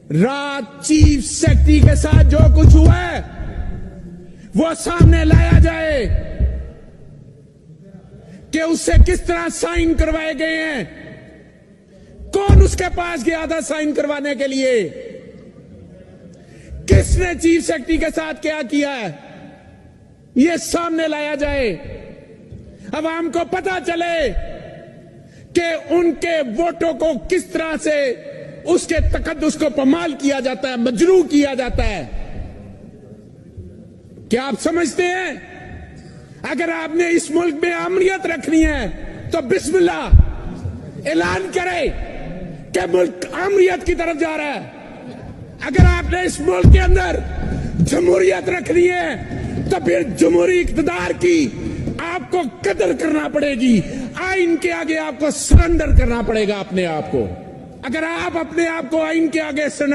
रात chief secretary के साथ जो कुछ हुआ है वो सामने लाया जाए कि उससे किस तरह साइन करवाए गए हैं, कौन उसके पास गया था साइन करवाने के लिए, किसने चीफ सेक्रेटरी के साथ क्या किया है, ये सामने लाया जाए। अवाम को पता चले कि उनके वोटों को किस तरह से उसके तकद्दुस को पमाल किया जाता है, मजरूह किया जाता है। क्या आप समझते हैं अगर आपने इस मुल्क में अमनियत रखनी है तो बिस्मिल्लाह ऐलान करे कि मुल्क अमनियत की तरफ जा रहा है। अगर आपने इस मुल्क के अंदर जमहूरियत रखनी है तो फिर जमहूरी इक़्तिदार की आपको कदर करना पड़ेगी, आइन के आगे आपको सरेंडर करना पड़ेगा अपने आप को। अगर आप अपने आप को आइन के आगे